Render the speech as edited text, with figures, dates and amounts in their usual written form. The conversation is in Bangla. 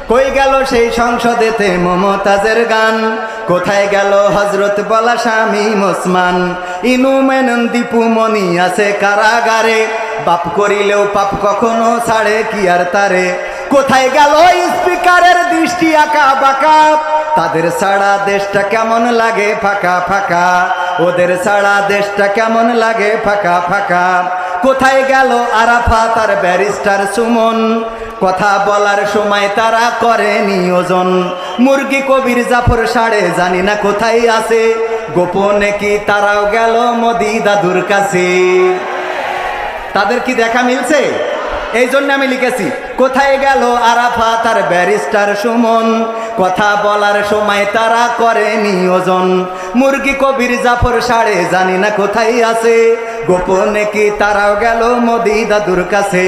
কই গেল সেই সংসদেতে মমতাজের গান, কোথায় গেল হজরত বলা স্বামী ওসমান, ইনু মেনন দীপু মনি আছে কারাগারে, বাপ করিলেও পাপ কখনো ছাড়ে কি আর তারে। কোথায় গেল স্পিকারের দৃষ্টি আঁকা বাঁকা, তাদের ছাড়া দেশটা কেমন লাগে ফাঁকা ফাঁকা, ওদের ছাড়া দেশটা কেমন লাগে ফাঁকা ফাঁকা। কোথায় গেল আরাফাত আর ব্যারিস্টার সুমন, কথা বলার সময় তারা করে নিয়োজন। মুরগি কবির জাফর সাড়ে জানি না কোথায় আছে, গোপনে কি তারাও গেল মোদি দাদুর কাছে। তাদের কি দেখা মিলছে? এই জন্য আমি লিখেছি কোথায় গেল আরাফাত আর ব্যারিস্টার সুমন, কথা বলার সময় তারা করে নিয়োজন। মুরগি কবির জাফর সাড়ে জানি না কোথায় আছে, গোপনে কি তারাও গেল মোদি দাদুর কাছে।